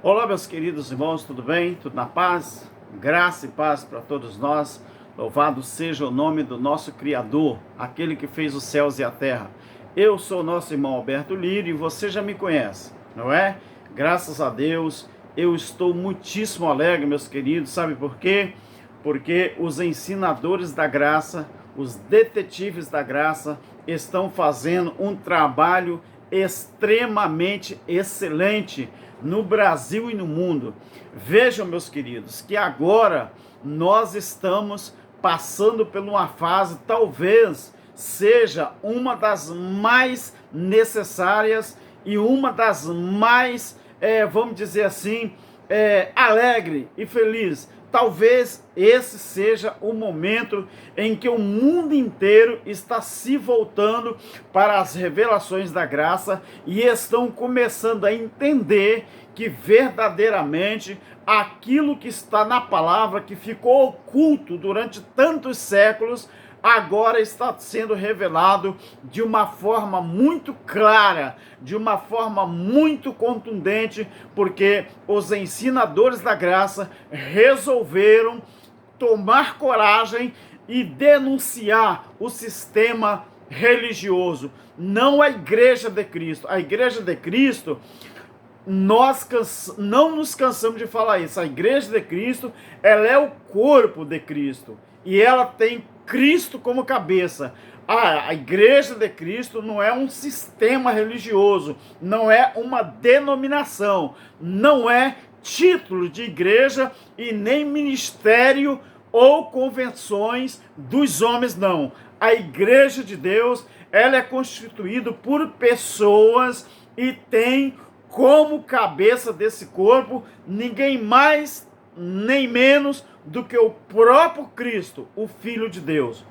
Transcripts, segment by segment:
Olá, meus queridos irmãos, tudo bem? Tudo na paz? Graça e paz para todos nós. Louvado seja o nome do nosso Criador, aquele que fez os céus e a terra. Eu sou o nosso irmão Alberto Lírio e você já me conhece, não é? Graças a Deus, eu estou muitíssimo alegre, meus queridos. Sabe por quê? Porque os ensinadores da graça, os detetives da graça, estão fazendo um trabalho extremamente excelente no Brasil e no mundo. Vejam, meus queridos, que agora nós estamos passando por uma fase, talvez seja uma das mais necessárias e uma das mais, vamos dizer assim, alegre e feliz. Talvez esse seja o momento em que o mundo inteiro está se voltando para as revelações da graça e estão começando a entender que verdadeiramente aquilo que está na palavra, que ficou oculto durante tantos séculos, agora está sendo revelado de uma forma muito clara, de uma forma muito contundente, porque os ensinadores da graça resolveram tomar coragem e denunciar o sistema religioso, não a Igreja de Cristo. A Igreja de Cristo, nós não nos cansamos de falar isso. A Igreja de Cristo, ela é o corpo de Cristo e ela tem Cristo como cabeça. A Igreja de Cristo não é um sistema religioso, não é uma denominação, não é título de igreja e nem ministério ou convenções dos homens, não. A Igreja de Deus, ela é constituída por pessoas e tem como cabeça desse corpo ninguém mais nem menos do que o próprio Cristo, o Filho de Deus.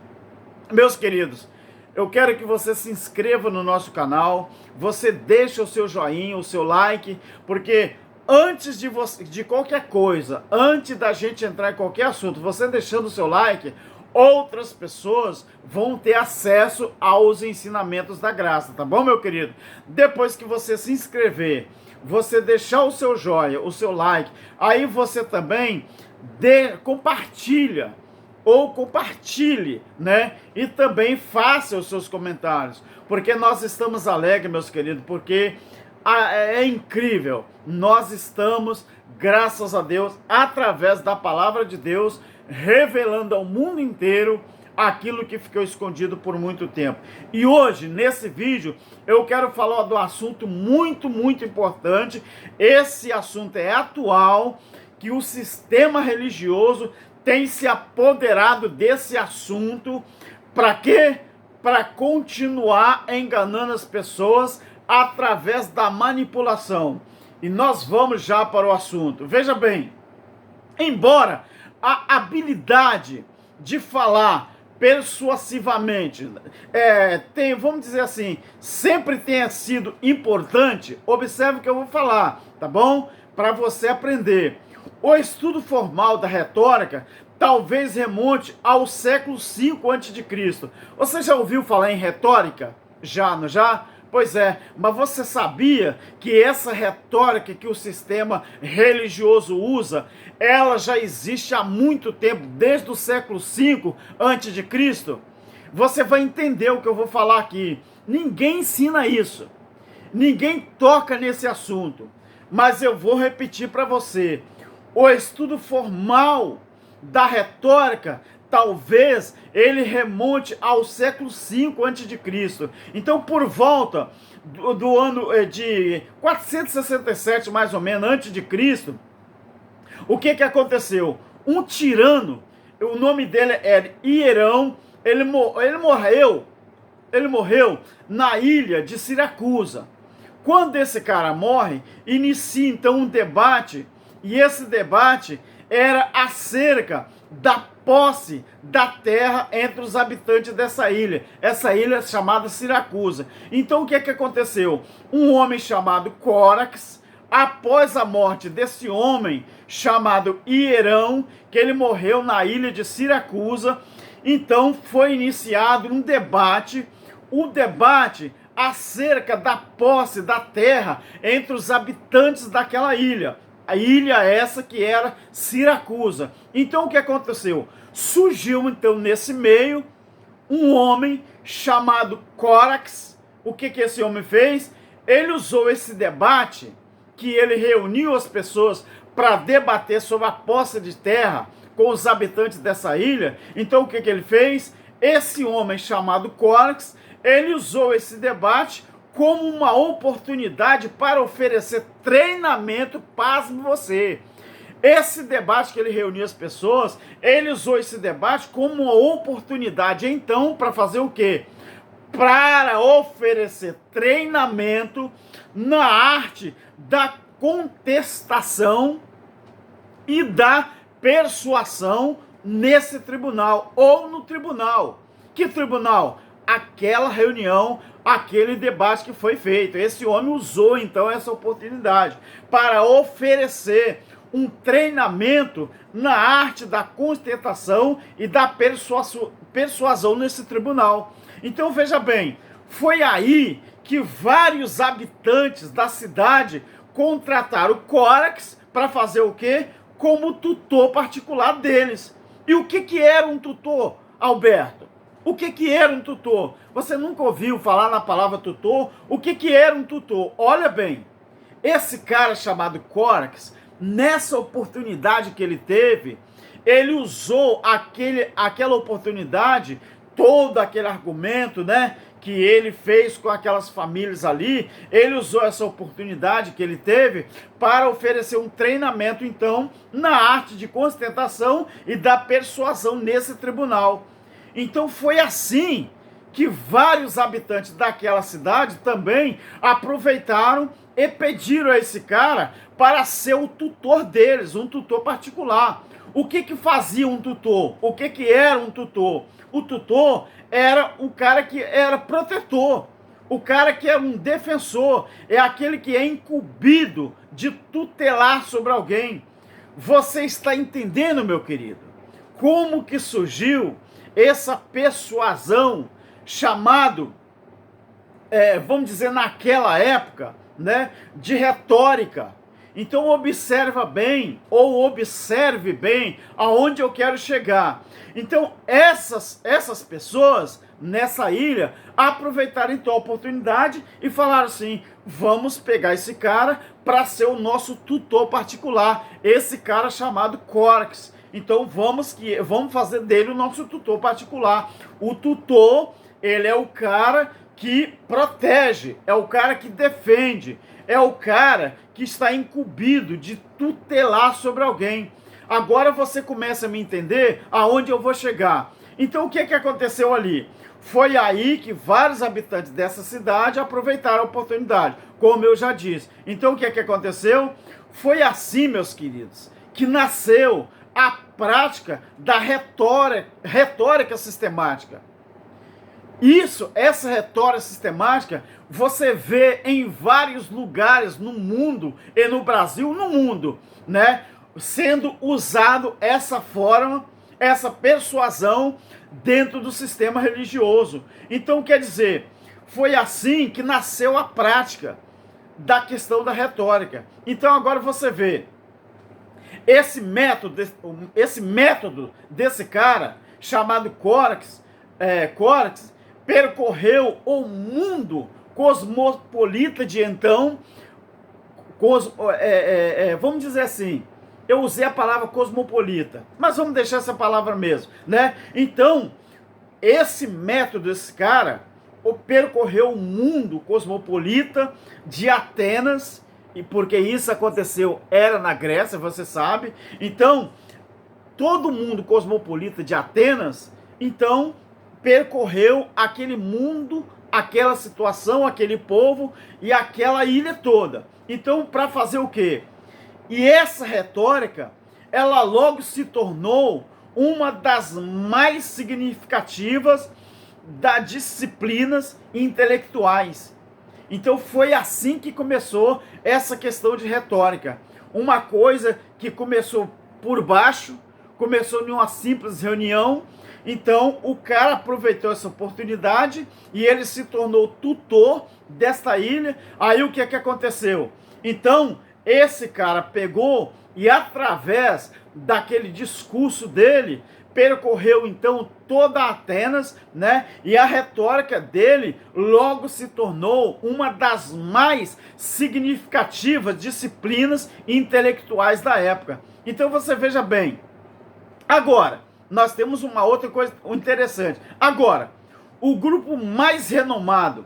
Meus queridos, eu quero que você se inscreva no nosso canal, você deixe o seu joinha, o seu like, porque antes de qualquer coisa, antes da gente entrar em qualquer assunto, você deixando o seu like, outras pessoas vão ter acesso aos ensinamentos da graça, tá bom, meu querido? Depois que você se inscrever, você deixar o seu joia, o seu like, aí você também compartilhe, né? E também faça os seus comentários, porque nós estamos alegres, meus queridos, porque é incrível, nós estamos, graças a Deus, através da palavra de Deus, revelando ao mundo inteiro aquilo que ficou escondido por muito tempo. E hoje, nesse vídeo, eu quero falar do assunto muito importante. Esse assunto é atual, que o sistema religioso tem se apoderado desse assunto. Para quê? Para continuar enganando as pessoas através da manipulação. E nós vamos já para o assunto. Veja bem, embora a habilidade de falar persuasivamente, vamos dizer assim, sempre tenha sido importante, observe o que eu vou falar, tá bom? Para você aprender. O estudo formal da retórica talvez remonte ao século V a.C. Você já ouviu falar em retórica? Já, não já? Pois é, mas você sabia que essa retórica que o sistema religioso usa, ela já existe há muito tempo, desde o século V a.C.? Você vai entender o que eu vou falar aqui. Ninguém ensina isso. Ninguém toca nesse assunto. Mas eu vou repetir para você. O estudo formal da retórica, talvez ele remonte ao século V a.C. Então, por volta do ano de 467, mais ou menos, antes de Cristo, o que aconteceu? Um tirano, o nome dele era Hierão, ele morreu na ilha de Siracusa. Quando esse cara morre, inicia então um debate, e esse debate era acerca da posse da terra entre os habitantes dessa ilha. Essa ilha é chamada Siracusa. Então o que aconteceu? Um homem chamado Córax, após a morte desse homem chamado Hierão, que ele morreu na ilha de Siracusa, então foi iniciado um debate acerca da posse da terra entre os habitantes daquela ilha. A ilha essa que era Siracusa. Então o que aconteceu? Surgiu então nesse meio um homem chamado Córax. O que esse homem fez? Ele usou esse debate, que ele reuniu as pessoas para debater sobre a posse de terra com os habitantes dessa ilha. Então o que ele fez? Esse homem chamado Córax, ele usou esse debate como uma oportunidade para oferecer treinamento, pasme você. Esse debate que ele reuniu as pessoas, ele usou esse debate como uma oportunidade, então, para fazer o quê? Para oferecer treinamento na arte da contestação e da persuasão nesse tribunal, ou no tribunal. Que tribunal? Aquela reunião, aquele debate que foi feito. Esse homem usou, então, essa oportunidade para oferecer um treinamento na arte da contestação e da persuasão nesse tribunal. Então, veja bem, foi aí que vários habitantes da cidade contrataram Córax para fazer o quê? Como tutor particular deles. E o que era um tutor, Alberto? O que era um tutor? Você nunca ouviu falar na palavra tutor? O que era um tutor? Olha bem, esse cara chamado Córax, nessa oportunidade que ele teve, ele usou aquela oportunidade, todo aquele argumento, né, que ele fez com aquelas famílias ali, ele usou essa oportunidade que ele teve para oferecer um treinamento, então, na arte de contestação e da persuasão nesse tribunal. Então foi assim que vários habitantes daquela cidade também aproveitaram e pediram a esse cara para ser o tutor deles, um tutor particular. O que fazia um tutor? O que era um tutor? O tutor era o cara que era protetor, o cara que é um defensor, é aquele que é incumbido de tutelar sobre alguém. Você está entendendo, meu querido? Como que surgiu essa persuasão chamado, vamos dizer, naquela época, né, de retórica. Então observe bem aonde eu quero chegar. Então essas pessoas nessa ilha aproveitaram então a oportunidade e falaram assim: vamos pegar esse cara para ser o nosso tutor particular, esse cara chamado Córax. Então vamos fazer dele o nosso tutor particular. O tutor, ele é o cara que protege, é o cara que defende, é o cara que está incumbido de tutelar sobre alguém. Agora você começa a me entender aonde eu vou chegar. Então o que aconteceu ali? Foi aí que vários habitantes dessa cidade aproveitaram a oportunidade, como eu já disse. Então o que aconteceu? Foi assim, meus queridos, que nasceu a prática da retórica sistemática. Essa retórica sistemática, você vê em vários lugares no mundo, e no Brasil, no mundo, né? Sendo usado essa forma, essa persuasão dentro do sistema religioso. Então, quer dizer, foi assim que nasceu a prática da questão da retórica. Então, agora você vê, esse método desse cara, chamado Córax, percorreu o mundo cosmopolita de então, vamos dizer assim, eu usei a palavra cosmopolita, mas vamos deixar essa palavra mesmo, né? Então, esse método desse cara percorreu o mundo cosmopolita de Atenas, e porque isso aconteceu, era na Grécia, você sabe. Então, todo mundo cosmopolita de Atenas, então, percorreu aquele mundo, aquela situação, aquele povo e aquela ilha toda. Então, para fazer o quê? E essa retórica, ela logo se tornou uma das mais significativas das disciplinas intelectuais. Então foi assim que começou essa questão de retórica. Uma coisa que começou por baixo, começou em uma simples reunião. Então o cara aproveitou essa oportunidade e ele se tornou tutor desta ilha. Aí o que aconteceu? Então esse cara pegou e, através daquele discurso dele, percorreu então toda Atenas, né? E a retórica dele logo se tornou uma das mais significativas disciplinas intelectuais da época. Então você veja bem. Agora, nós temos uma outra coisa interessante. Agora, o grupo mais renomado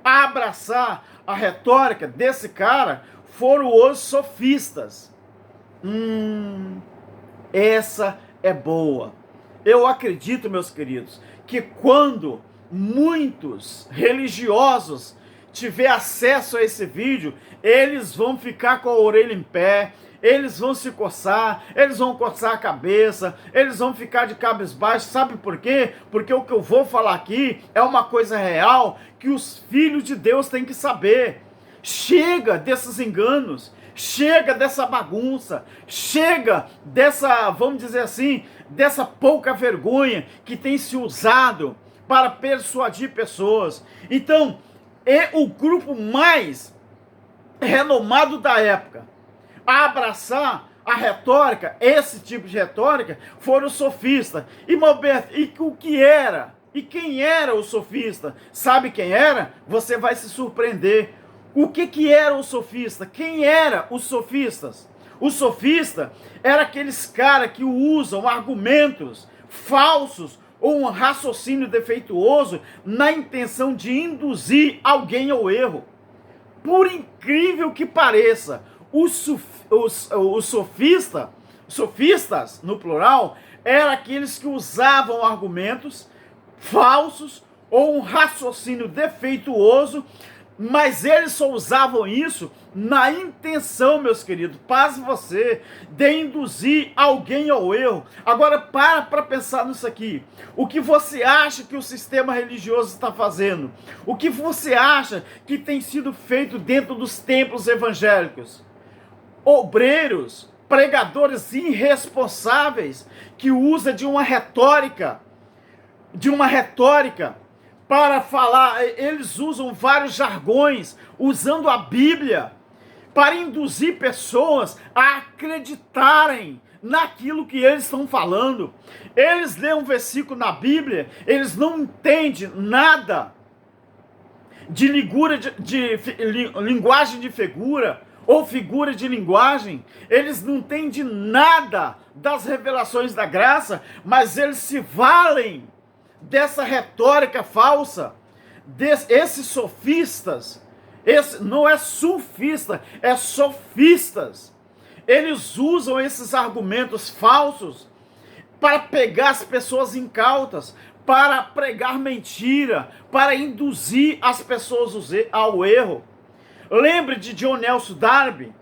a abraçar a retórica desse cara foram os sofistas. Essa é boa. Eu acredito, meus queridos, que quando muitos religiosos tiver acesso a esse vídeo, eles vão ficar com a orelha em pé, eles vão se coçar, eles vão coçar a cabeça, eles vão ficar de cabisbaixo. Sabe por quê? Porque o que eu vou falar aqui é uma coisa real que os filhos de Deus têm que saber. Chega desses enganos, chega dessa bagunça, chega dessa, vamos dizer assim, dessa pouca vergonha que tem se usado para persuadir pessoas. Então, é o grupo mais renomado da época a abraçar a retórica, esse tipo de retórica, foram os sofistas. E, Malberto, e o que era? E quem era o sofista? Sabe quem era? Você vai se surpreender. O que era o sofista? Quem eram os sofistas? O sofista era aqueles caras que usam argumentos falsos ou um raciocínio defeituoso na intenção de induzir alguém ao erro. Por incrível que pareça, os sofistas, no plural, eram aqueles que usavam argumentos falsos ou um raciocínio defeituoso, mas eles só usavam isso na intenção, meus queridos, pasme você, de induzir alguém ao erro. Agora para pensar nisso aqui. O que você acha que o sistema religioso está fazendo? O que você acha que tem sido feito dentro dos templos evangélicos? Obreiros, pregadores irresponsáveis que usam de uma retórica para falar, eles usam vários jargões, usando a Bíblia, para induzir pessoas a acreditarem naquilo que eles estão falando. Eles lêem um versículo na Bíblia, eles não entendem nada de linguagem de figura, ou figura de linguagem, eles não entendem nada das revelações da graça, mas eles se valem dessa retórica falsa, esses sofistas, não é sufista, é sofistas, eles usam esses argumentos falsos para pegar as pessoas incautas, para pregar mentira, para induzir as pessoas ao erro. Lembre de John Nelson Darby,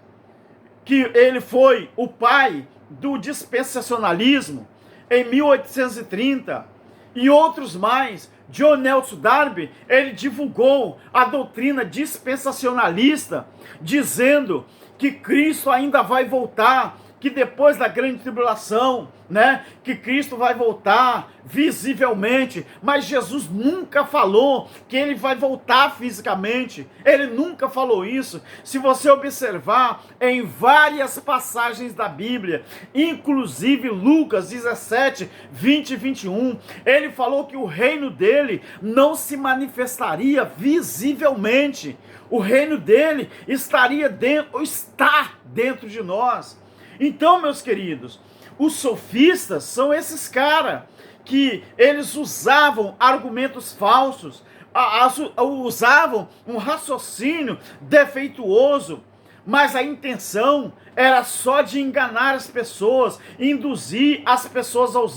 que ele foi o pai do dispensacionalismo em 1830, e outros mais. John Nelson Darby, ele divulgou a doutrina dispensacionalista, dizendo que Cristo ainda vai voltar, que depois da grande tribulação, né, que Cristo vai voltar visivelmente, mas Jesus nunca falou que ele vai voltar fisicamente, ele nunca falou isso. Se você observar em várias passagens da Bíblia, inclusive Lucas 17, 20 e 21, ele falou que o reino dele não se manifestaria visivelmente, o reino dele está dentro de nós. Então, meus queridos, os sofistas são esses caras que eles usavam argumentos falsos, usavam um raciocínio defeituoso, mas a intenção era só de enganar as pessoas, induzir as pessoas ao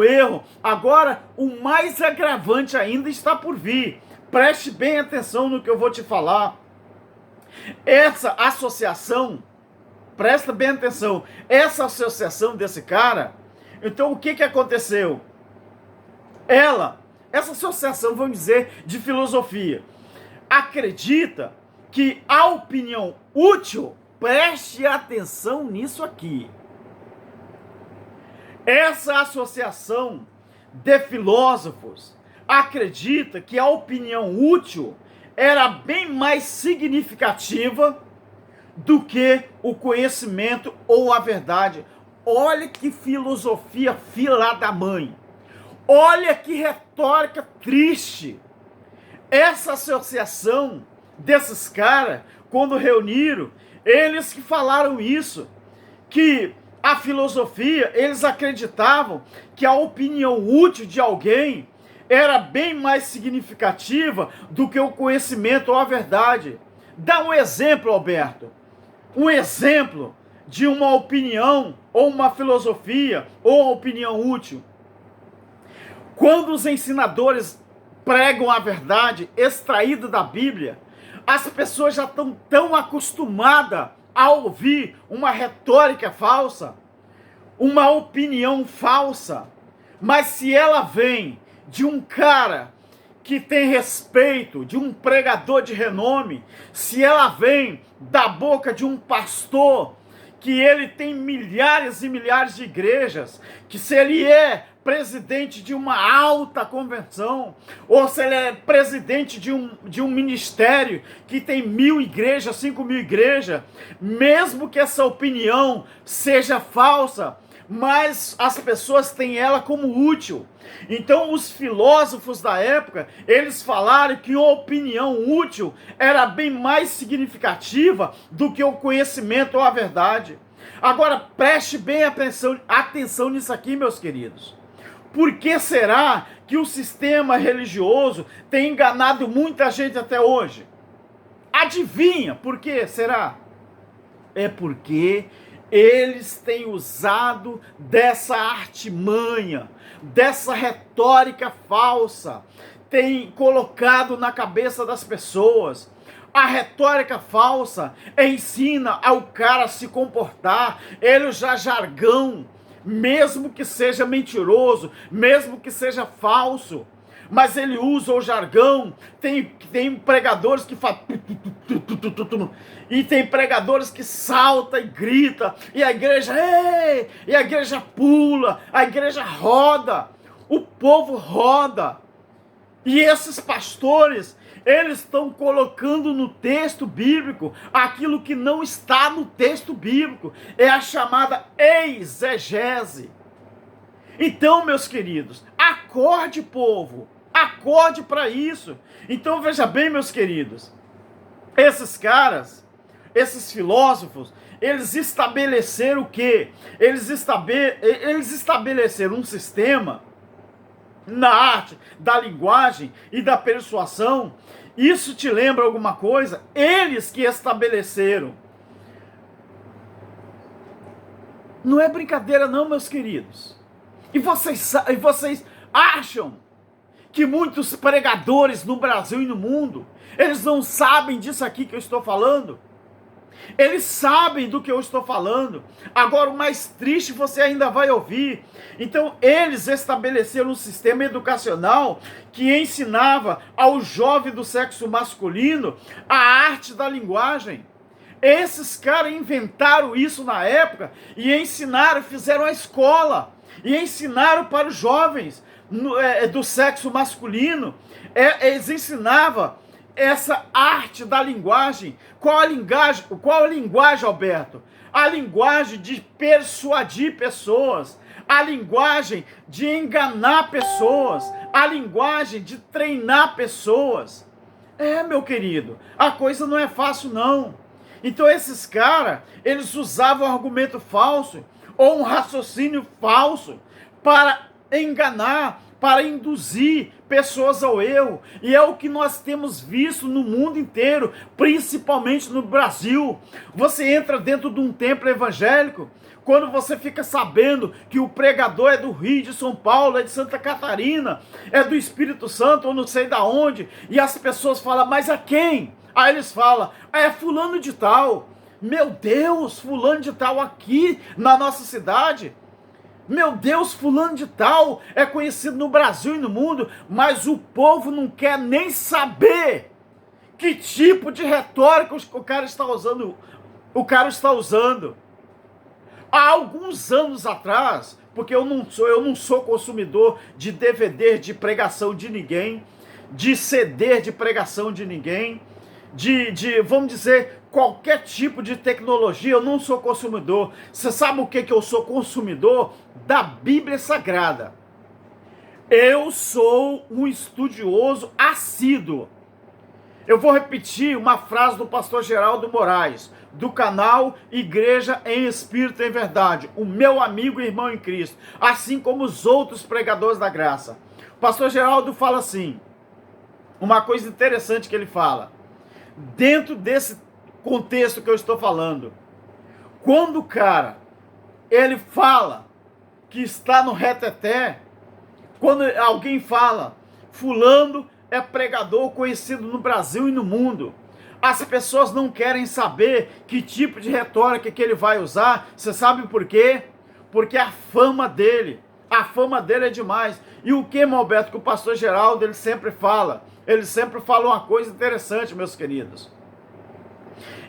erro. Agora, o mais agravante ainda está por vir. Preste bem atenção no que eu vou te falar. Essa associação, presta bem atenção, essa associação desse cara, então o que aconteceu? Essa associação, vamos dizer, de filosofia, acredita que a opinião útil, preste atenção nisso aqui, essa associação de filósofos acredita que a opinião útil era bem mais significativa do que o conhecimento ou a verdade. Olha que filosofia fila da mãe. Olha que retórica triste. Essa associação desses caras, quando reuniram, eles que falaram isso, que a filosofia, eles acreditavam que a opinião útil de alguém era bem mais significativa do que o conhecimento ou a verdade. Dá um exemplo, Alberto. Um exemplo de uma opinião ou uma filosofia ou uma opinião útil. Quando os ensinadores pregam a verdade extraída da Bíblia, as pessoas já estão tão acostumadas a ouvir uma retórica falsa, uma opinião falsa. Mas se ela vem de um cara que tem respeito, de um pregador de renome, se ela vem da boca de um pastor, que ele tem milhares e milhares de igrejas, que se ele é presidente de uma alta convenção, ou se ele é presidente de um ministério que tem 1.000 igrejas, 5.000 igrejas, mesmo que essa opinião seja falsa, mas as pessoas têm ela como útil. Então os filósofos da época, eles falaram que a opinião útil era bem mais significativa do que o conhecimento ou a verdade. Agora preste bem atenção nisso aqui, meus queridos. Por que será que o sistema religioso tem enganado muita gente até hoje? Adivinha por que será? É porque eles têm usado dessa artimanha, dessa retórica falsa, têm colocado na cabeça das pessoas. A retórica falsa ensina ao cara a se comportar, ele usa jargão, mesmo que seja mentiroso, mesmo que seja falso, mas ele usa o jargão. Tem pregadores que falam e tem pregadores que salta e grita, e a igreja, ei! E a igreja pula, a igreja roda, o povo roda. E esses pastores, eles estão colocando no texto bíblico aquilo que não está no texto bíblico. É a chamada exegese. Então, meus queridos, acorde, povo. Acorde para isso. Então, veja bem, meus queridos. Esses caras, esses filósofos, eles estabeleceram o quê? Eles estabeleceram um sistema na arte da linguagem e da persuasão. Isso te lembra alguma coisa? Eles que estabeleceram. Não é brincadeira não, meus queridos. E vocês acham que muitos pregadores no Brasil e no mundo, eles não sabem disso aqui que eu estou falando? Eles sabem do que eu estou falando. Agora, o mais triste você ainda vai ouvir. Então, eles estabeleceram um sistema educacional que ensinava ao jovem do sexo masculino a arte da linguagem. Esses caras inventaram isso na época e ensinaram, fizeram a escola e ensinaram para os jovens do sexo masculino. Eles ensinavam essa arte da linguagem. Qual a linguagem, Alberto? A linguagem de persuadir pessoas, a linguagem de enganar pessoas, a linguagem de treinar pessoas. Meu querido, a coisa não é fácil não. Então esses caras, eles usavam um argumento falso ou um raciocínio falso para enganar, para induzir pessoas ao erro. E é o que nós temos visto no mundo inteiro, principalmente no Brasil. Você entra dentro de um templo evangélico, quando você fica sabendo que o pregador é do Rio, de São Paulo, é de Santa Catarina, é do Espírito Santo, ou não sei da onde, e as pessoas falam, mas a quem? Aí eles falam, é fulano de tal. Meu Deus, fulano de tal aqui na nossa cidade. Meu Deus, fulano de tal é conhecido no Brasil e no mundo, mas o povo não quer nem saber que tipo de retórica o cara está usando. Há alguns anos atrás, porque eu não sou consumidor de DVD de pregação de ninguém, de CD de pregação de ninguém, vamos dizer, qualquer tipo de tecnologia. Eu não sou consumidor. Você sabe o que eu sou consumidor? Da Bíblia Sagrada. Eu sou um estudioso assíduo. Eu vou repetir uma frase do pastor Geraldo Moraes, do canal Igreja em Espírito e em Verdade, o meu amigo e irmão em Cristo, assim como os outros pregadores da graça. O pastor Geraldo fala assim, uma coisa interessante que ele fala, dentro desse contexto que eu estou falando, quando o cara, ele fala que está no reteté, quando alguém fala, fulano é pregador conhecido no Brasil e no mundo, as pessoas não querem saber que tipo de retórica que ele vai usar. Você sabe por quê? Porque a fama dele é demais. E o que, irmão Alberto, que o pastor Geraldo, ele sempre fala uma coisa interessante, meus queridos.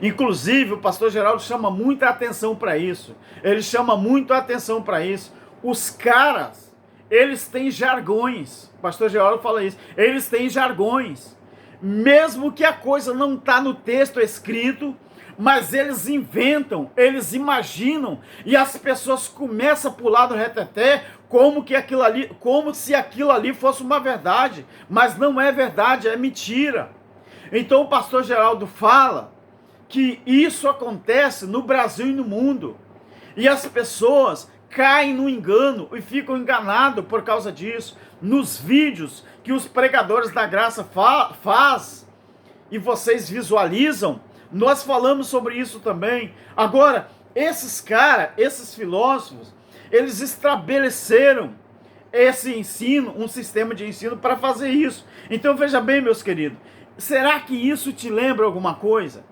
Inclusive, o pastor Geraldo chama muita atenção para isso. Ele chama muito a atenção para isso. Os caras, eles têm jargões. O pastor Geraldo fala isso. Eles têm jargões. Mesmo que a coisa não está no texto escrito, mas eles inventam, eles imaginam, e as pessoas começam a pular do reteté como se aquilo ali fosse uma verdade. Mas não é verdade, é mentira. Então o pastor Geraldo fala que isso acontece no Brasil e no mundo. E as pessoas caem no engano e ficam enganados por causa disso. Nos vídeos que os pregadores da graça faz e vocês visualizam, nós falamos sobre isso também. Agora, esses filósofos, eles estabeleceram esse ensino, um sistema de ensino para fazer isso. Então veja bem, meus queridos, será que isso te lembra alguma coisa?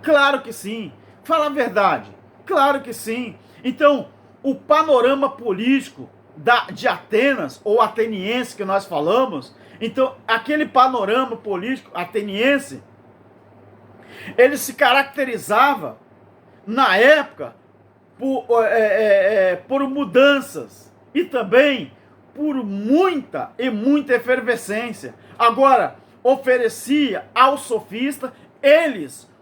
Claro que sim. Fala a verdade. Claro que sim. Então, o panorama político de Atenas, ou ateniense que nós falamos, então, aquele panorama político ateniense, ele se caracterizava, na época, por mudanças e também por muita efervescência. Agora, oferecia aos sofistas,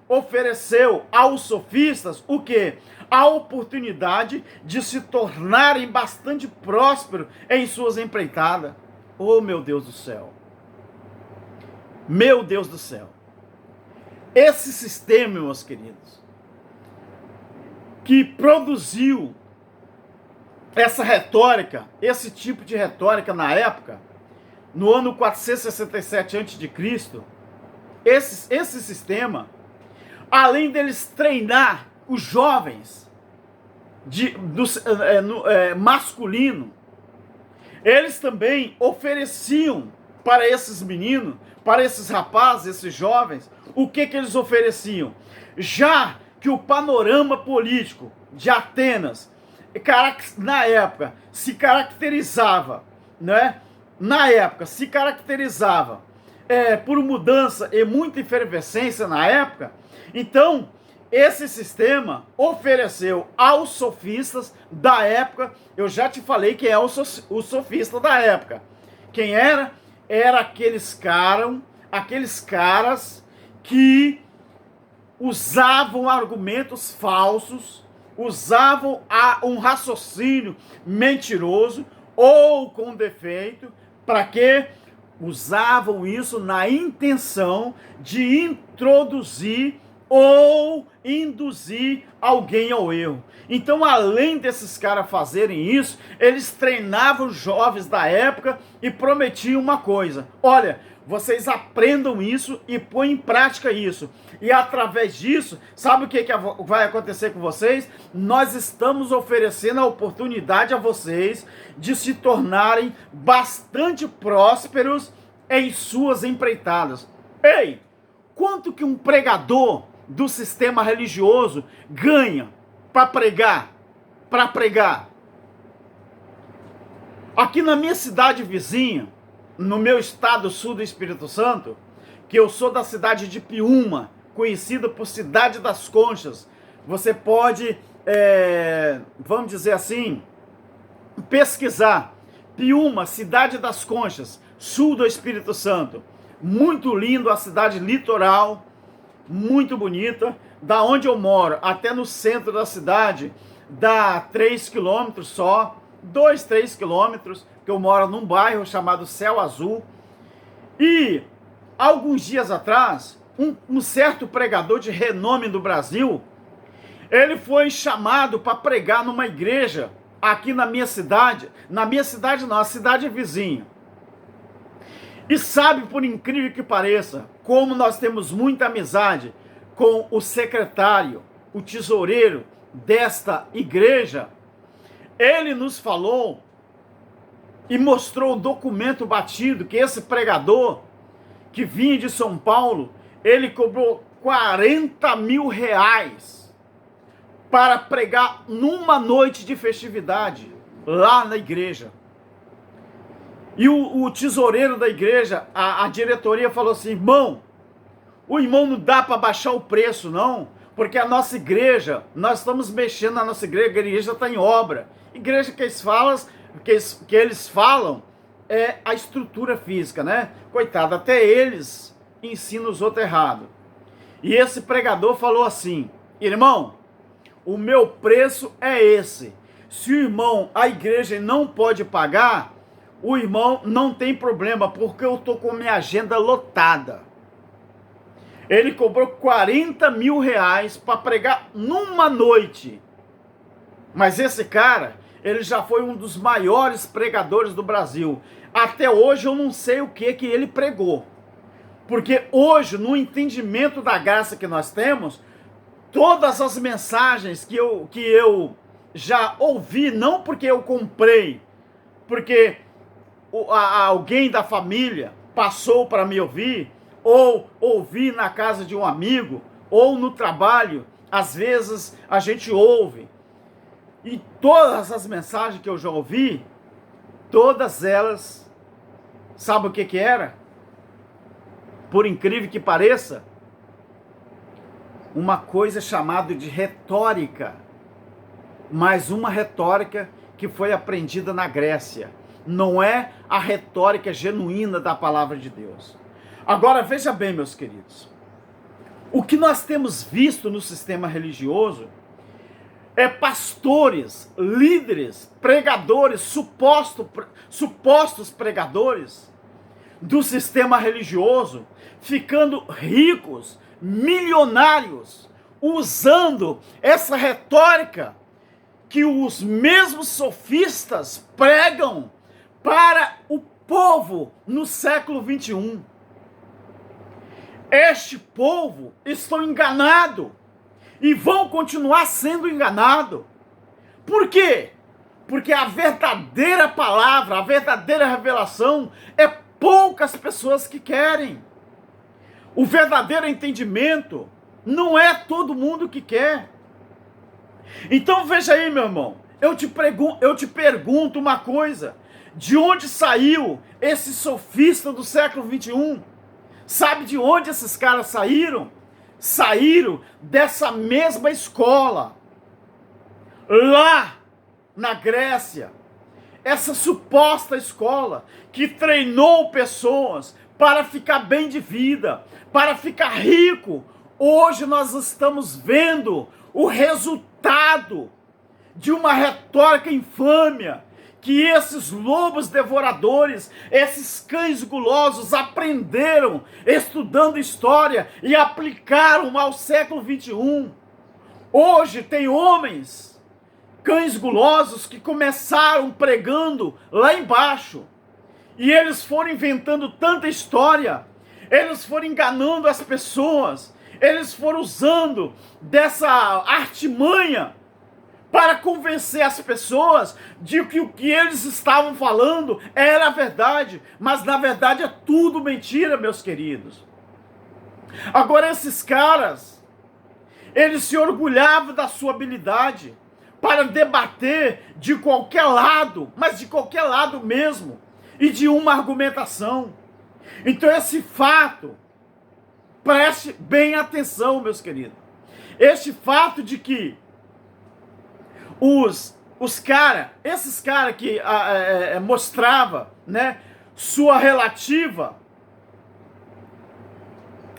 ofereceu aos sofistas o quê? A oportunidade de se tornarem bastante prósperos em suas empreitadas. Oh, meu Deus do céu! Meu Deus do céu! Esse sistema, meus queridos, que produziu essa retórica, esse tipo de retórica na época, no ano 467 a.C., esse sistema, além deles treinar os jovens masculino, eles também ofereciam para esses meninos, para esses rapazes, esses jovens, o que eles ofereciam? Já que o panorama político de Atenas, na época, se caracterizava, né? Na época, se caracterizava por mudança e muita efervescência na época. Então, esse sistema ofereceu aos sofistas da época, eu já te falei quem é o sofista da época. Quem era? Era aqueles caras que usavam argumentos falsos, usavam um raciocínio mentiroso ou com defeito. Para quê? Usavam isso na intenção de introduzir ou induzir alguém ao erro. Então, além desses caras fazerem isso, eles treinavam os jovens da época e prometiam uma coisa: olha, vocês aprendam isso e põem em prática isso. E através disso, sabe o que vai acontecer com vocês? Nós estamos oferecendo a oportunidade a vocês de se tornarem bastante prósperos em suas empreitadas. Ei, quanto que um pregador do sistema religioso ganha para pregar? Aqui na minha cidade vizinha, no meu estado sul do Espírito Santo, que eu sou da cidade de Piúma, conhecida por Cidade das Conchas, você pode, vamos dizer assim, pesquisar Piúma, Cidade das Conchas, sul do Espírito Santo. muito lindo, a cidade litoral, muito bonita. Da onde eu moro até no centro da cidade dá 3 quilômetros só, 2, 3 quilômetros, que eu moro num bairro chamado Céu Azul. E alguns dias atrás, um certo pregador de renome do Brasil, ele foi chamado para pregar numa igreja aqui na minha cidade não, a cidade vizinha. E sabe, por incrível que pareça, como nós temos muita amizade com o secretário, o tesoureiro desta igreja, ele nos falou e mostrou o documento batido que esse pregador, que vinha de São Paulo, ele cobrou 40 mil reais para pregar numa noite de festividade lá na igreja. E o tesoureiro da igreja, a diretoria falou assim: irmão, o irmão não dá para baixar o preço não, porque a nossa igreja, nós estamos mexendo na nossa igreja, a igreja está em obra. Igreja que eles falam é a estrutura física, né? Coitado, até eles ensinam os outros errado. E esse pregador falou assim: irmão, o meu preço é esse. Se o irmão, a igreja não pode pagar, o irmão não tem problema, porque eu estou com minha agenda lotada. Ele cobrou 40 mil reais para pregar numa noite. Mas esse cara, ele já foi um dos maiores pregadores do Brasil. Até hoje eu não sei o que ele pregou. Porque hoje, no entendimento da graça que nós temos, todas as mensagens que eu já ouvi, não porque eu comprei, porque alguém da família passou para me ouvir, ou ouvi na casa de um amigo, ou no trabalho, às vezes a gente ouve. E todas as mensagens que eu já ouvi, todas elas, sabe o que era? Por incrível que pareça, uma coisa chamada de retórica, mas uma retórica que foi aprendida na Grécia. Não é a retórica genuína da palavra de Deus. Agora, veja bem, meus queridos, o que nós temos visto no sistema religioso é pastores, líderes, pregadores, supostos pregadores do sistema religioso, ficando ricos, milionários, usando essa retórica que os mesmos sofistas pregam para o povo no século 21. Este povo estão enganados e vão continuar sendo enganados. Por quê? Porque a verdadeira palavra, a verdadeira revelação é poucas pessoas que querem. O verdadeiro entendimento não é todo mundo que quer. Então veja aí, meu irmão, eu te pergunto uma coisa: de onde saiu esse sofista do século 21? Sabe de onde esses caras saíram? Saíram dessa mesma escola, lá na Grécia. Essa suposta escola que treinou pessoas para ficar bem de vida, para ficar rico. Hoje nós estamos vendo o resultado de uma retórica infâmia que esses lobos devoradores, esses cães gulosos aprenderam estudando história e aplicaram ao século 21. Hoje tem homens, cães gulosos, que começaram pregando lá embaixo. E eles foram inventando tanta história, eles foram enganando as pessoas, eles foram usando dessa artimanha para convencer as pessoas de que o que eles estavam falando era verdade, mas na verdade é tudo mentira, meus queridos. Agora esses caras, eles se orgulhavam da sua habilidade para debater de qualquer lado, mas de qualquer lado mesmo, e de uma argumentação. Então esse fato, preste bem atenção, meus queridos, este fato de que esses caras que mostrava, né, sua relativa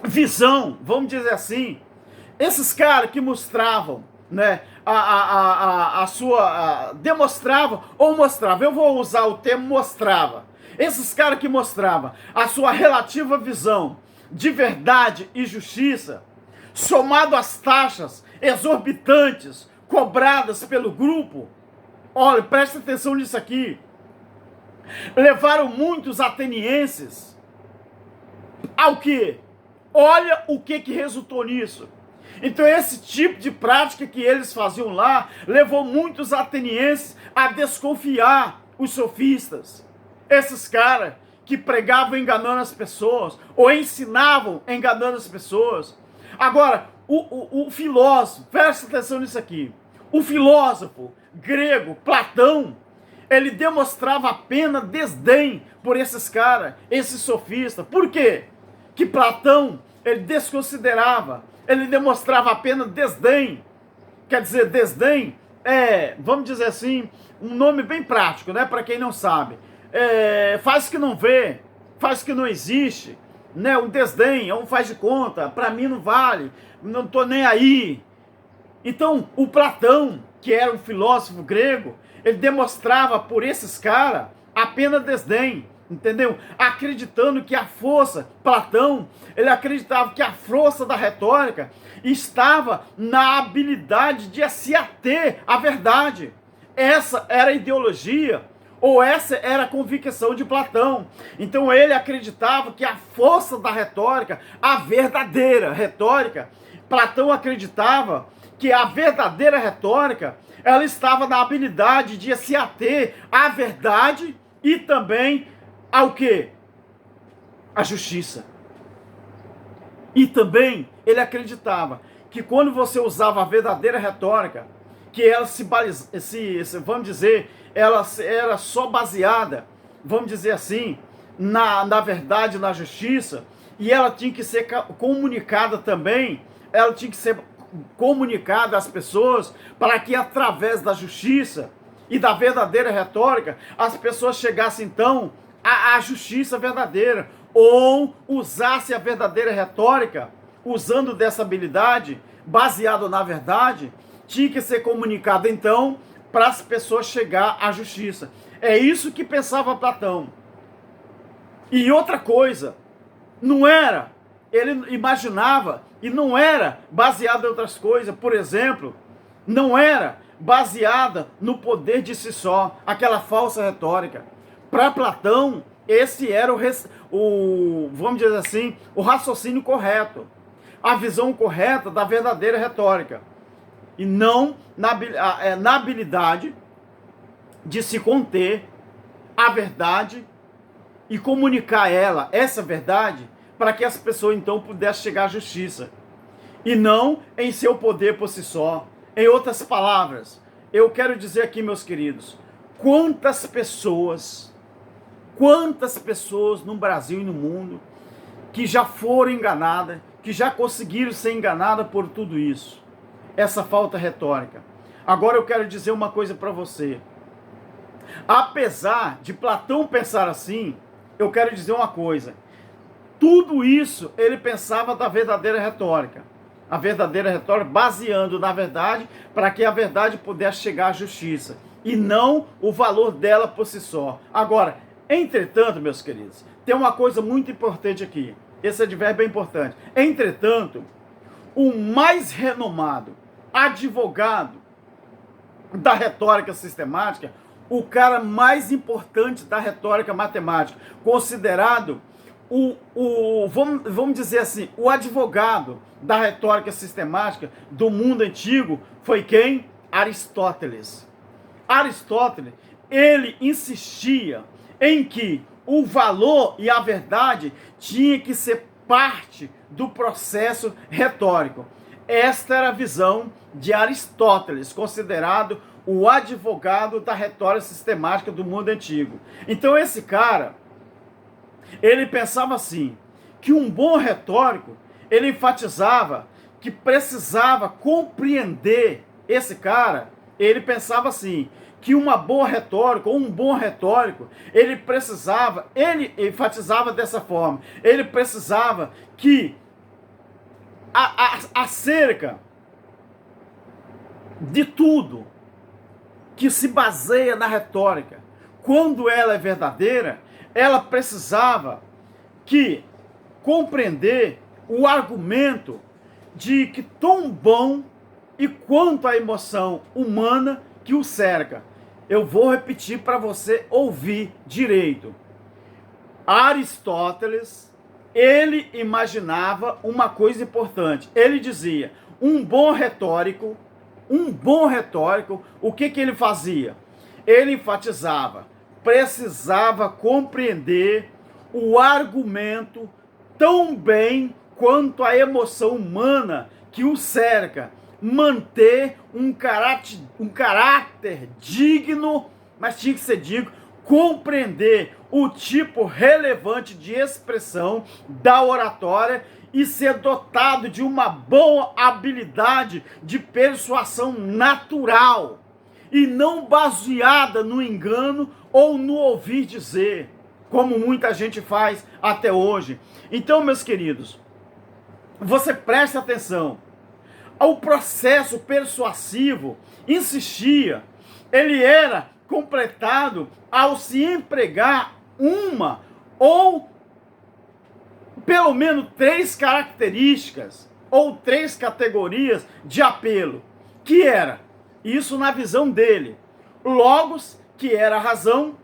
visão, vamos dizer assim, esses caras que mostravam, né, demonstravam ou mostravam, eu vou usar o termo mostrava, esses caras que mostravam a sua relativa visão de verdade e justiça, somado às taxas exorbitantes cobradas pelo grupo, olha, presta atenção nisso aqui, levaram muitos atenienses ao que? Olha o que resultou nisso. Então esse tipo de prática que eles faziam lá levou muitos atenienses a desconfiar os sofistas. Esses caras que pregavam enganando as pessoas ou ensinavam enganando as pessoas. Agora, o filósofo, presta atenção nisso aqui, o filósofo grego Platão, ele demonstrava apenas desdém por esses caras, esses sofistas. Por quê? Que Platão, ele desconsiderava, ele demonstrava apenas desdém. Quer dizer, desdém é, vamos dizer assim, um nome bem prático, né? Para quem não sabe. Faz que não vê, faz que não existe, né? Um desdém, é um faz de conta, para mim não vale, não tô nem aí. Então, o Platão, que era um filósofo grego, ele demonstrava por esses caras apenas desdém, entendeu? Acreditando que a força, Platão, ele acreditava que a força da retórica estava na habilidade de se ater à verdade. Essa era a ideologia, ou essa era a convicção de Platão. Então ele acreditava que a força da retórica, a verdadeira retórica, Platão acreditava que a verdadeira retórica, ela estava na habilidade de se ater à verdade e também ao quê? A justiça. E também ele acreditava que quando você usava a verdadeira retórica, que ela vamos dizer, ela era só baseada, vamos dizer assim, na verdade, na justiça, e ela tinha que ser comunicada também, ela tinha que ser comunicada às pessoas para que através da justiça e da verdadeira retórica, as pessoas chegassem então à justiça verdadeira, ou usasse a verdadeira retórica, usando dessa habilidade, baseado na verdade, tinha que ser comunicado então para as pessoas chegar à justiça. É isso que pensava Platão. E outra coisa, não era, ele imaginava, e não era baseado em outras coisas, por exemplo, não era baseada no poder de si só, aquela falsa retórica. Para Platão, esse era vamos dizer assim, o raciocínio correto, a visão correta da verdadeira retórica, e não na habilidade de se conter a verdade e comunicar essa verdade, para que as pessoas então pudessem chegar à justiça, e não em seu poder por si só. Em outras palavras, eu quero dizer aqui, meus queridos, quantas pessoas no Brasil e no mundo que já foram enganadas, que já conseguiram ser enganadas por tudo isso, essa falta retórica. Agora eu quero dizer uma coisa para você. Apesar de Platão pensar assim, eu quero dizer uma coisa. Tudo isso ele pensava da verdadeira retórica. A verdadeira retórica baseando na verdade, para que a verdade pudesse chegar à justiça, e não o valor dela por si só. Agora, entretanto, meus queridos, tem uma coisa muito importante aqui. Esse advérbio é importante. Entretanto, o mais renomado advogado da retórica sistemática, o cara mais importante da retórica matemática, considerado vamos dizer assim, o advogado da retórica sistemática do mundo antigo, foi quem? Aristóteles. Aristóteles, ele insistia em que o valor e a verdade tinha que ser parte do processo retórico. Esta era a visão de Aristóteles, considerado o advogado da retórica sistemática do mundo antigo. Então esse cara, ele pensava assim, que um bom retórico, ele enfatizava que precisava compreender, esse cara, ele pensava assim, que uma boa retórica, ou um bom retórico, ele enfatizava dessa forma, ele precisava que acerca de tudo que se baseia na retórica, quando ela é verdadeira, ela precisava compreender o argumento de que tão bom e quanto a emoção humana que o cerca. Eu vou repetir para você ouvir direito. Aristóteles, ele imaginava uma coisa importante. Ele dizia, um bom retórico, o que ele fazia? Ele enfatizava, precisava compreender o argumento tão bem quanto a emoção humana que o cerca, manter um caráter digno, mas tinha que ser digno, compreender o tipo relevante de expressão da oratória e ser dotado de uma boa habilidade de persuasão natural e não baseada no engano ou no ouvir dizer, como muita gente faz até hoje. Então, meus queridos, você presta atenção. O processo persuasivo insistia, ele era completado ao se empregar uma ou pelo menos 3 características ou 3 categorias de apelo, que era, isso na visão dele, logos, que era a razão,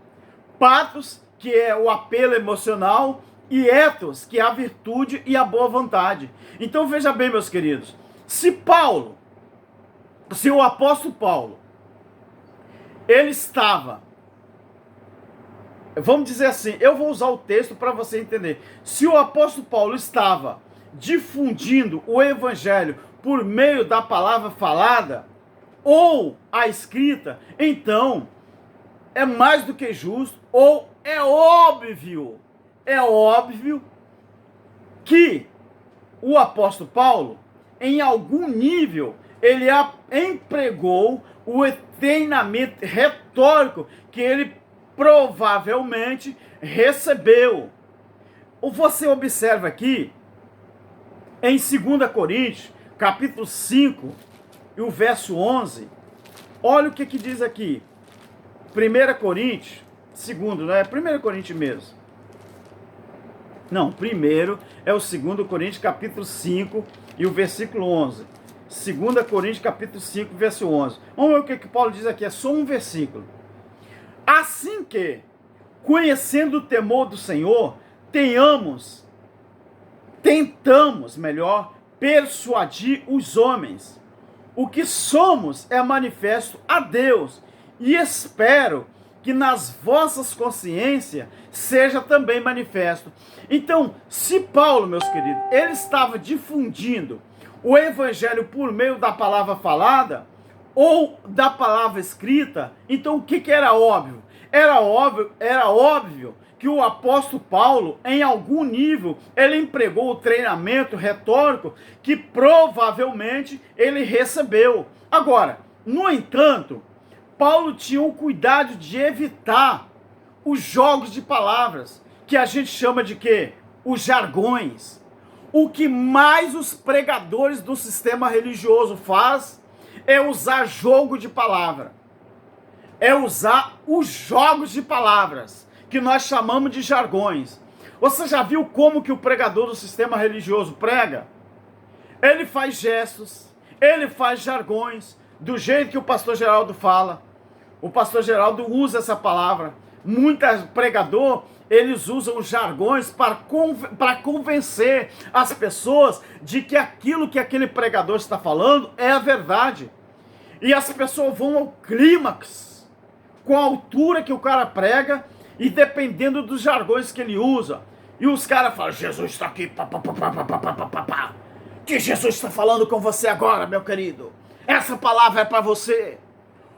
pathos, que é o apelo emocional, e ethos, que é a virtude e a boa vontade. Então veja bem, meus queridos, se o apóstolo Paulo, ele estava, vamos dizer assim, eu vou usar o texto para você entender. Se o apóstolo Paulo estava difundindo o evangelho por meio da palavra falada ou a escrita, então é mais do que justo, ou é óbvio que o apóstolo Paulo, em algum nível, ele empregou o treinamento retórico que ele provavelmente recebeu. Você observa aqui, em 2 Coríntios, capítulo 5, e o verso 11, olha o que diz aqui. 1 Coríntios, segundo, não é 1 Coríntios mesmo. Não, primeiro é o 2 Coríntios, capítulo 5, e o versículo 11. 2 Coríntios, capítulo 5, verso 11. Vamos ver o que Paulo diz aqui, é só um versículo. Assim que, conhecendo o temor do Senhor, tentamos, persuadir os homens. O que somos é manifesto a Deus, e espero que nas vossas consciências seja também manifesto. Então, se Paulo, meus queridos, ele estava difundindo o evangelho por meio da palavra falada ou da palavra escrita, então o que era óbvio? Era óbvio que o apóstolo Paulo, em algum nível, ele empregou o treinamento retórico que provavelmente ele recebeu. Agora, no entanto, Paulo tinha o cuidado de evitar os jogos de palavras, que a gente chama de quê? Os jargões. O que mais os pregadores do sistema religioso faz é usar jogo de palavra. É usar os jogos de palavras, que nós chamamos de jargões. Você já viu como que o pregador do sistema religioso prega? Ele faz gestos, ele faz jargões, do jeito que o pastor Geraldo fala. O pastor Geraldo usa essa palavra. Muitos pregadores, eles usam jargões para convencer as pessoas de que aquilo que aquele pregador está falando é a verdade. E as pessoas vão ao clímax, com a altura que o cara prega, e dependendo dos jargões que ele usa. E os caras falam, Jesus está aqui, que Jesus está falando com você agora, meu querido. Essa palavra é para você.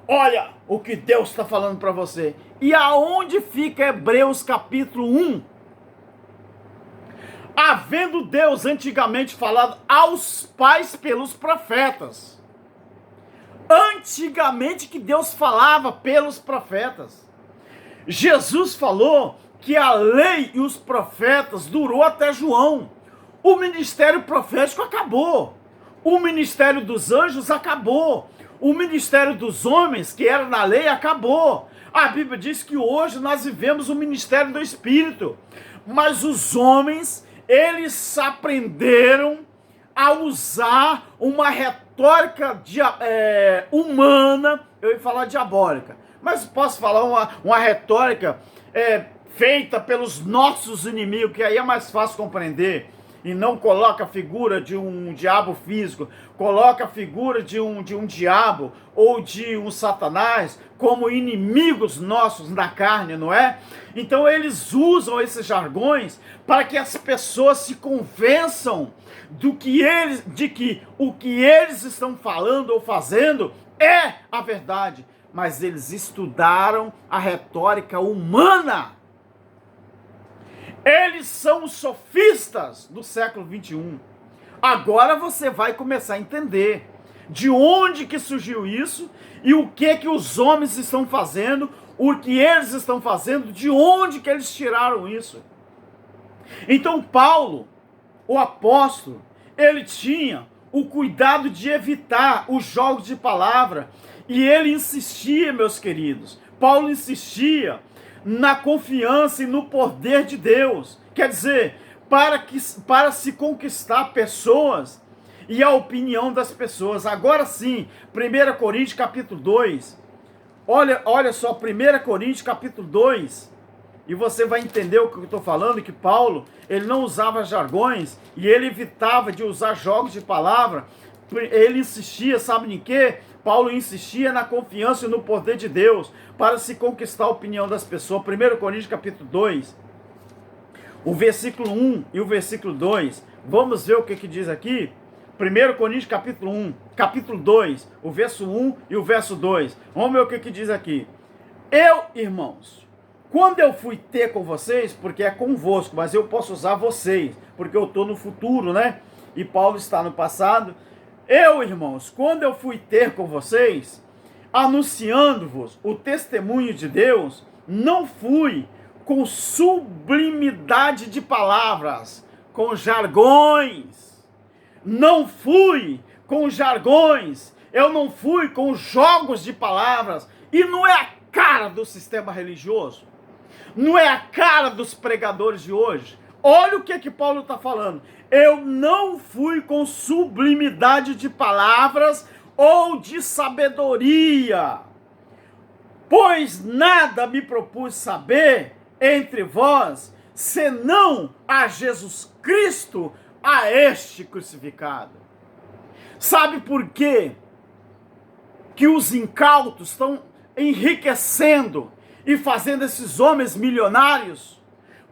Olha o que Deus está falando para você. E aonde fica Hebreus capítulo 1? Havendo Deus antigamente falado aos pais pelos profetas. Antigamente que Deus falava pelos profetas. Jesus falou que a lei e os profetas durou até João. O ministério profético acabou. O ministério dos anjos acabou. O ministério dos homens, que era na lei, acabou. A Bíblia diz que hoje nós vivemos o ministério do Espírito. Mas os homens, eles aprenderam a usar uma retórica humana, eu ia falar diabólica, mas posso falar uma retórica feita pelos nossos inimigos, que aí é mais fácil compreender, e não coloca a figura de um diabo físico, coloca a figura de um diabo ou de um satanás como inimigos nossos na carne, não é? Então eles usam esses jargões para que as pessoas se convençam de que o que eles estão falando ou fazendo é a verdade, mas eles estudaram a retórica humana. Eles são os sofistas do século 21. Agora você vai começar a entender de onde que surgiu isso e o que os homens estão fazendo, o que eles estão fazendo, de onde que eles tiraram isso. Então Paulo, o apóstolo, ele tinha o cuidado de evitar os jogos de palavra e ele insistia, meus queridos, Paulo insistia na confiança e no poder de Deus. Quer dizer, para se conquistar pessoas e a opinião das pessoas. Agora sim, 1 Coríntios capítulo 2. Olha só, 1 Coríntios capítulo 2. E você vai entender o que eu estou falando, que Paulo, ele não usava jargões e ele evitava de usar jogos de palavra. Ele insistia, sabe em quê? Paulo insistia na confiança e no poder de Deus para se conquistar a opinião das pessoas. 1 Coríntios capítulo 2, o versículo 1 e o versículo 2. Vamos ver o que diz aqui? 1 Coríntios capítulo 1, capítulo 2, o verso 1 e o verso 2. Vamos ver o que diz aqui. Eu, irmãos, quando eu fui ter com vocês, porque é convosco, mas eu posso usar vocês, porque eu estou no futuro, né? E Paulo está no passado. Eu, irmãos, quando eu fui ter com vocês, anunciando-vos o testemunho de Deus, não fui com sublimidade de palavras, com jargões. Não fui com jargões. Eu não fui com jogos de palavras. E não é a cara do sistema religioso. Não é a cara dos pregadores de hoje. Olha o que Paulo está falando. Eu não fui com sublimidade de palavras ou de sabedoria, pois nada me propus saber entre vós, senão a Jesus Cristo, a este crucificado. Sabe por quê que os incautos estão enriquecendo e fazendo esses homens milionários?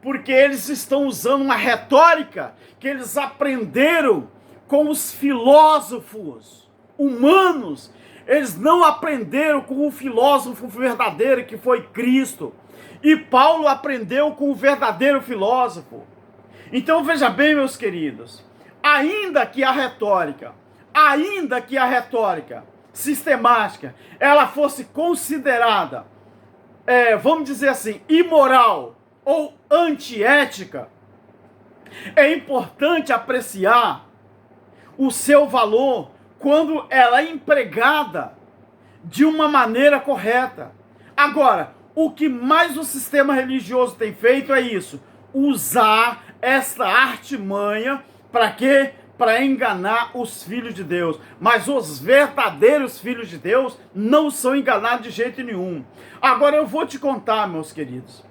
Porque eles estão usando uma retórica que eles aprenderam com os filósofos humanos. Eles não aprenderam com o filósofo verdadeiro que foi Cristo. E Paulo aprendeu com o verdadeiro filósofo. Então veja bem, meus queridos, ainda que a retórica sistemática, ela fosse considerada, vamos dizer assim, imoral ou antiética, é importante apreciar o seu valor quando ela é empregada de uma maneira correta. Agora, o que mais o sistema religioso tem feito é isso, usar essa artimanha para quê? Para enganar os filhos de Deus. Mas os verdadeiros filhos de Deus não são enganados de jeito nenhum. Agora eu vou te contar, meus queridos.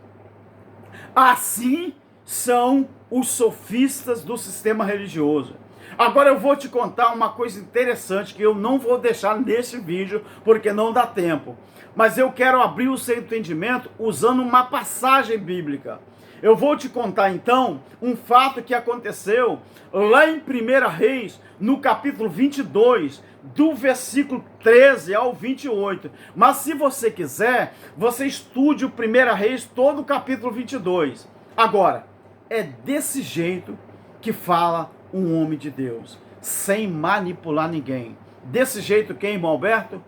Assim são os sofistas do sistema religioso. Agora eu vou te contar uma coisa interessante que eu não vou deixar nesse vídeo porque não dá tempo. Mas eu quero abrir o seu entendimento usando uma passagem bíblica. Eu vou te contar então um fato que aconteceu lá em 1 Reis, no capítulo 22, do versículo 13 ao 28. Mas se você quiser, você estude o 1 Reis, todo o capítulo 22. Agora, é desse jeito que fala um homem de Deus, sem manipular ninguém. Desse jeito quem, irmão Alberto?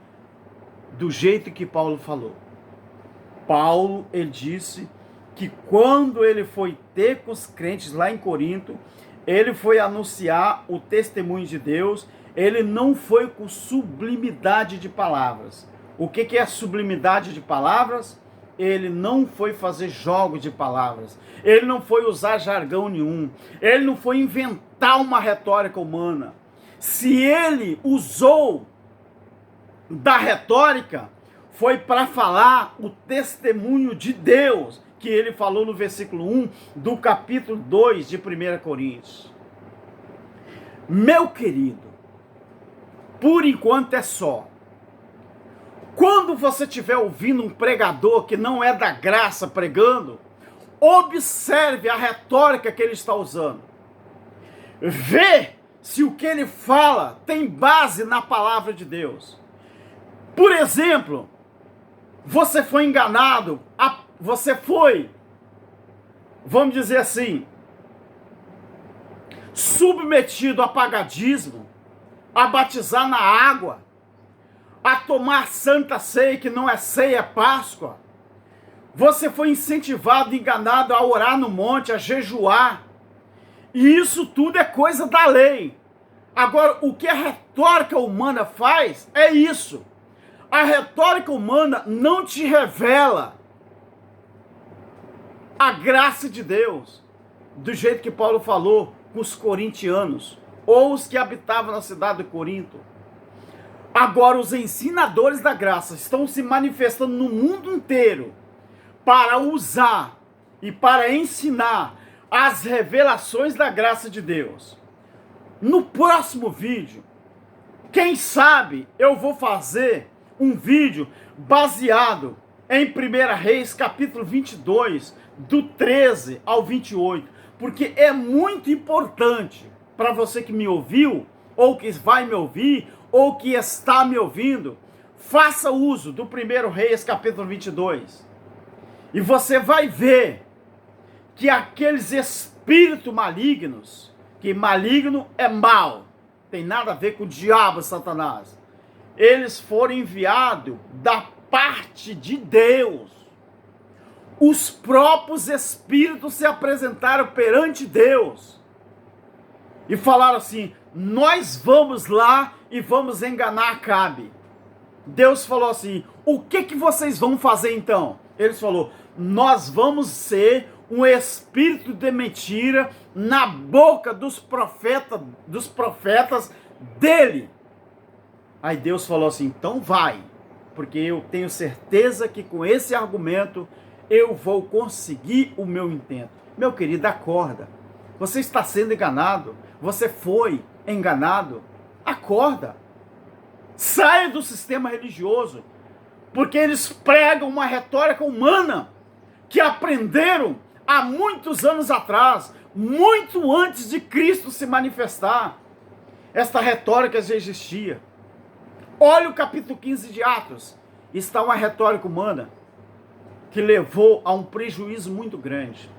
Do jeito que Paulo falou. Paulo, ele disse que quando ele foi ter com os crentes lá em Corinto, Ele foi anunciar o testemunho de Deus. Ele não foi com sublimidade de palavras. O que é sublimidade de palavras? Ele não foi fazer jogos de palavras. Ele não foi usar jargão nenhum. Ele não foi inventar uma retórica humana. Se ele usou da retórica, foi para falar o testemunho de Deus, que ele falou no versículo 1 do capítulo 2 de 1 Coríntios. Meu querido, por enquanto é só. Quando você estiver ouvindo um pregador que não é da graça pregando, observe a retórica que ele está usando. Vê se o que ele fala tem base na palavra de Deus. Por exemplo, você foi enganado, você foi, vamos dizer assim, submetido a pagadismo, a batizar na água, a tomar santa ceia, que não é ceia, é Páscoa. Você foi incentivado, enganado a orar no monte, a jejuar. E isso tudo é coisa da lei. Agora, o que a retórica humana faz é isso. A retórica humana não te revela a graça de Deus, do jeito que Paulo falou com os corintianos, ou os que habitavam na cidade de Corinto. Agora, os ensinadores da graça estão se manifestando no mundo inteiro para usar e para ensinar as revelações da graça de Deus. No próximo vídeo, quem sabe eu vou fazer um vídeo baseado em 1 Reis, capítulo 22, do 13 ao 28, porque é muito importante para você que me ouviu, ou que vai me ouvir, ou que está me ouvindo, faça uso do 1 Reis, capítulo 22, e você vai ver que aqueles espíritos malignos, que maligno é mal, tem nada a ver com o diabo, Satanás, eles foram enviados da parte de Deus. Os próprios espíritos se apresentaram perante Deus e falaram assim: nós vamos lá e vamos enganar Acabe. Deus falou assim: o que vocês vão fazer então? Eles falaram: nós vamos ser um espírito de mentira na boca dos profetas dele. Aí Deus falou assim: então vai, porque eu tenho certeza que com esse argumento eu vou conseguir o meu intento. Meu querido, acorda. Você está sendo enganado. Você foi enganado. Acorda. Saia do sistema religioso, porque eles pregam uma retórica humana que aprenderam há muitos anos atrás, muito antes de Cristo se manifestar. Esta retórica já existia. Olha o capítulo 15 de Atos. Está uma retórica humana que levou a um prejuízo muito grande.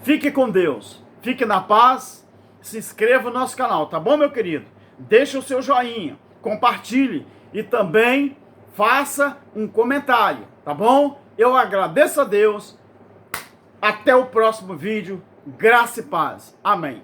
Fique com Deus. Fique na paz. Se inscreva no nosso canal, tá bom, meu querido? Deixe o seu joinha, compartilhe e também faça um comentário, tá bom? Eu agradeço a Deus. Até o próximo vídeo. Graça e paz. Amém.